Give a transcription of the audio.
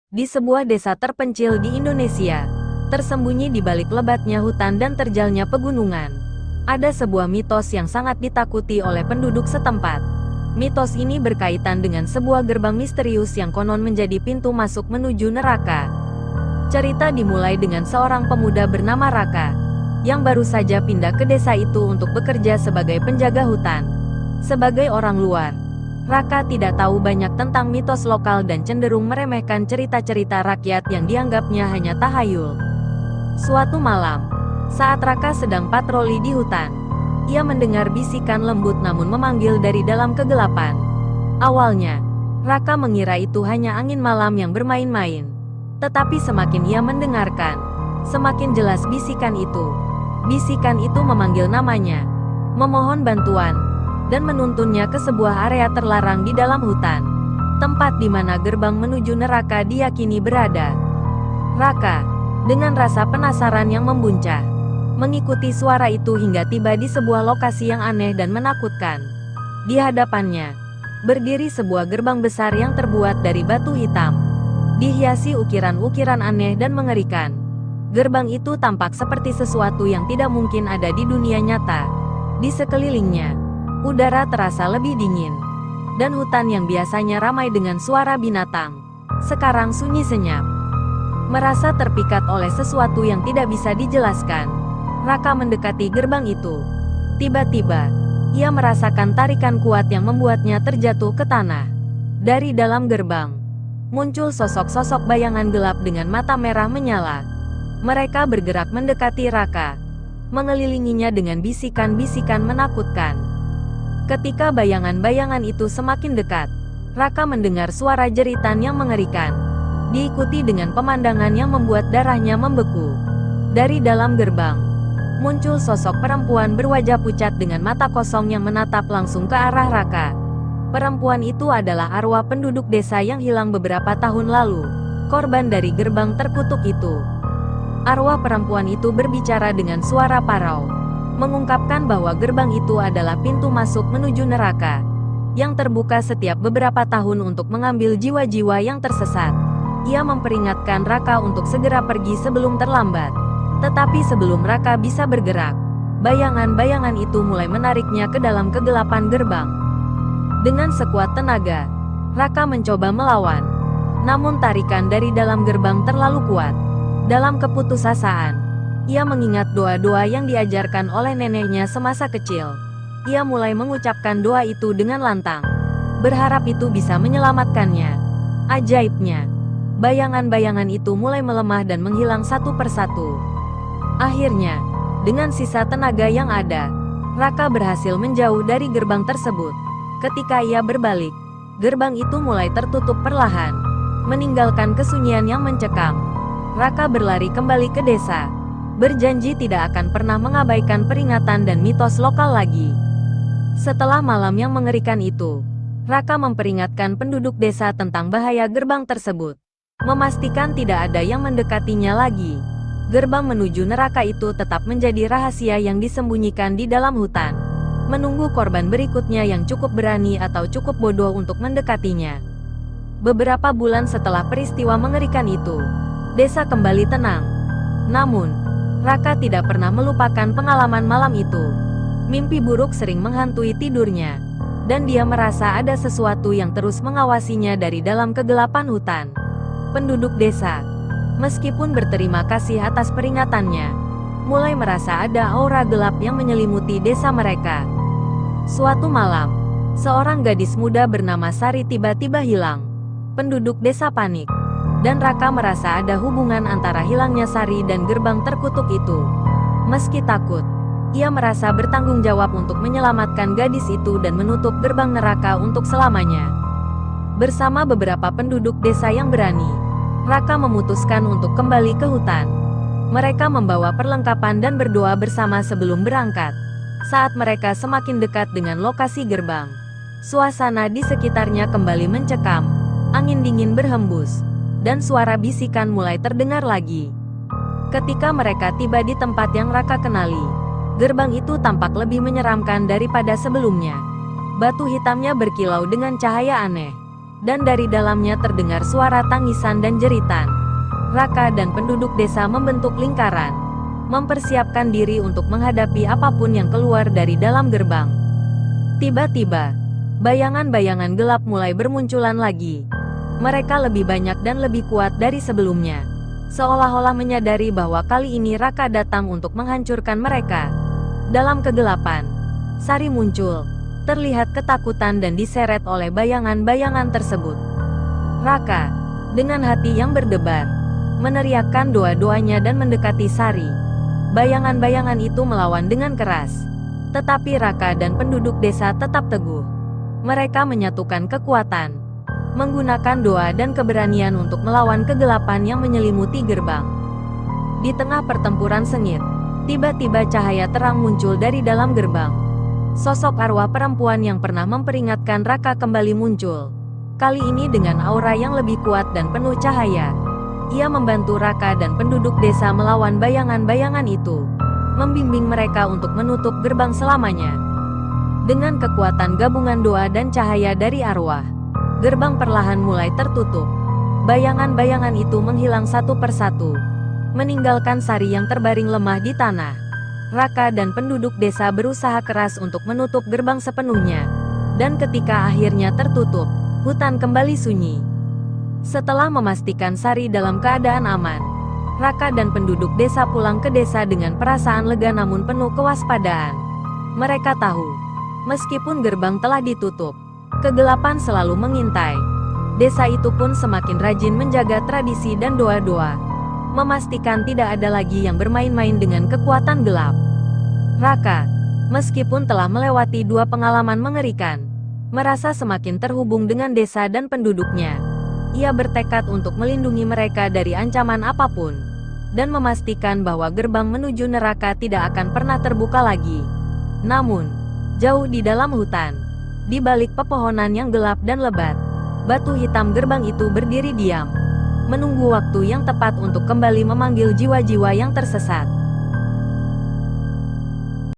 Di sebuah desa terpencil di Indonesia, tersembunyi di balik lebatnya hutan dan terjalnya pegunungan, ada sebuah mitos yang sangat ditakuti oleh penduduk setempat. Mitos ini berkaitan dengan sebuah gerbang misterius yang konon menjadi pintu masuk menuju neraka. Cerita dimulai dengan seorang pemuda bernama Raka, yang baru saja pindah ke desa itu untuk bekerja sebagai penjaga hutan. Sebagai orang luar, Raka tidak tahu banyak tentang mitos lokal dan cenderung meremehkan cerita-cerita rakyat yang dianggapnya hanya tahayul. Suatu malam, saat Raka sedang patroli di hutan, ia mendengar bisikan lembut namun memanggil dari dalam kegelapan. Awalnya, Raka mengira itu hanya angin malam yang bermain-main. Tetapi semakin ia mendengarkan, semakin jelas bisikan itu. Bisikan itu memanggil namanya, memohon bantuan, dan menuntunnya ke sebuah area terlarang di dalam hutan, tempat di mana gerbang menuju neraka diyakini berada. Raka, dengan rasa penasaran yang membuncah, mengikuti suara itu hingga tiba di sebuah lokasi yang aneh dan menakutkan. Di hadapannya, berdiri sebuah gerbang besar yang terbuat dari batu hitam, dihiasi ukiran-ukiran aneh dan mengerikan. Gerbang itu tampak seperti sesuatu yang tidak mungkin ada di dunia nyata. Di sekelilingnya, udara terasa lebih dingin, dan hutan yang biasanya ramai dengan suara binatang, sekarang sunyi senyap. Merasa terpikat oleh sesuatu yang tidak bisa dijelaskan, Raka mendekati gerbang itu. Tiba-tiba, ia merasakan tarikan kuat yang membuatnya terjatuh ke tanah. Dari dalam gerbang, muncul sosok-sosok bayangan gelap dengan mata merah menyala. Mereka bergerak mendekati Raka, mengelilinginya dengan bisikan-bisikan menakutkan. Ketika bayangan-bayangan itu semakin dekat, Raka mendengar suara jeritan yang mengerikan, diikuti dengan pemandangan yang membuat darahnya membeku. Dari dalam gerbang, muncul sosok perempuan berwajah pucat dengan mata kosong yang menatap langsung ke arah Raka. Perempuan itu adalah arwah penduduk desa yang hilang beberapa tahun lalu, korban dari gerbang terkutuk itu. Arwah perempuan itu berbicara dengan suara parau, mengungkapkan bahwa gerbang itu adalah pintu masuk menuju neraka, yang terbuka setiap beberapa tahun untuk mengambil jiwa-jiwa yang tersesat. Ia memperingatkan Raka untuk segera pergi sebelum terlambat. Tetapi sebelum Raka bisa bergerak, bayangan-bayangan itu mulai menariknya ke dalam kegelapan gerbang. Dengan sekuat tenaga, Raka mencoba melawan, namun tarikan dari dalam gerbang terlalu kuat. Dalam keputusasaan, ia mengingat doa-doa yang diajarkan oleh neneknya semasa kecil. Ia mulai mengucapkan doa itu dengan lantang, berharap itu bisa menyelamatkannya. Ajaibnya, bayangan-bayangan itu mulai melemah dan menghilang satu persatu. Akhirnya, dengan sisa tenaga yang ada, Raka berhasil menjauh dari gerbang tersebut. Ketika ia berbalik, gerbang itu mulai tertutup perlahan, meninggalkan kesunyian yang mencekam. Raka berlari kembali ke desa, berjanji tidak akan pernah mengabaikan peringatan dan mitos lokal lagi. Setelah malam yang mengerikan itu, Raka memperingatkan penduduk desa tentang bahaya gerbang tersebut, memastikan tidak ada yang mendekatinya lagi. Gerbang menuju neraka itu tetap menjadi rahasia yang disembunyikan di dalam hutan, menunggu korban berikutnya yang cukup berani atau cukup bodoh untuk mendekatinya. Beberapa bulan setelah peristiwa mengerikan itu, desa kembali tenang. Namun, Raka tidak pernah melupakan pengalaman malam itu. Mimpi buruk sering menghantui tidurnya, dan dia merasa ada sesuatu yang terus mengawasinya dari dalam kegelapan hutan. Penduduk desa, meskipun berterima kasih atas peringatannya, mulai merasa ada aura gelap yang menyelimuti desa mereka. Suatu malam, seorang gadis muda bernama Sari tiba-tiba hilang. Penduduk desa panik, dan Raka merasa ada hubungan antara hilangnya Sari dan gerbang terkutuk itu. Meski takut, ia merasa bertanggung jawab untuk menyelamatkan gadis itu dan menutup gerbang neraka untuk selamanya. Bersama beberapa penduduk desa yang berani, Raka memutuskan untuk kembali ke hutan. Mereka membawa perlengkapan dan berdoa bersama sebelum berangkat. Saat mereka semakin dekat dengan lokasi gerbang, suasana di sekitarnya kembali mencekam, angin dingin berhembus, dan suara bisikan mulai terdengar lagi. Ketika mereka tiba di tempat yang Raka kenali, gerbang itu tampak lebih menyeramkan daripada sebelumnya. Batu hitamnya berkilau dengan cahaya aneh, dan dari dalamnya terdengar suara tangisan dan jeritan. Raka dan penduduk desa membentuk lingkaran, mempersiapkan diri untuk menghadapi apapun yang keluar dari dalam gerbang. Tiba-tiba, bayangan-bayangan gelap mulai bermunculan lagi. Mereka lebih banyak dan lebih kuat dari sebelumnya, seolah-olah menyadari bahwa kali ini Raka datang untuk menghancurkan mereka. Dalam kegelapan, Sari muncul, terlihat ketakutan dan diseret oleh bayangan-bayangan tersebut. Raka, dengan hati yang berdebar, meneriakkan doa-doanya dan mendekati Sari. Bayangan-bayangan itu melawan dengan keras, tetapi Raka dan penduduk desa tetap teguh. Mereka menyatukan kekuatan, menggunakan doa dan keberanian untuk melawan kegelapan yang menyelimuti gerbang. Di tengah pertempuran sengit, tiba-tiba cahaya terang muncul dari dalam gerbang. Sosok arwah perempuan yang pernah memperingatkan Raka kembali muncul, kali ini dengan aura yang lebih kuat dan penuh cahaya. Ia membantu Raka dan penduduk desa melawan bayangan-bayangan itu, membimbing mereka untuk menutup gerbang selamanya. Dengan kekuatan gabungan doa dan cahaya dari arwah, gerbang perlahan mulai tertutup. Bayangan-bayangan itu menghilang satu persatu, meninggalkan Sari yang terbaring lemah di tanah. Raka dan penduduk desa berusaha keras untuk menutup gerbang sepenuhnya, dan ketika akhirnya tertutup, hutan kembali sunyi. Setelah memastikan Sari dalam keadaan aman, Raka dan penduduk desa pulang ke desa dengan perasaan lega namun penuh kewaspadaan. Mereka tahu, meskipun gerbang telah ditutup, kegelapan selalu mengintai. Desa itu pun semakin rajin menjaga tradisi dan doa-doa, memastikan tidak ada lagi yang bermain-main dengan kekuatan gelap. Raka, meskipun telah melewati dua pengalaman mengerikan, merasa semakin terhubung dengan desa dan penduduknya. Ia bertekad untuk melindungi mereka dari ancaman apapun, dan memastikan bahwa gerbang menuju neraka tidak akan pernah terbuka lagi. Namun, jauh di dalam hutan, di balik pepohonan yang gelap dan lebat, batu hitam gerbang itu berdiri diam, menunggu waktu yang tepat untuk kembali memanggil jiwa-jiwa yang tersesat.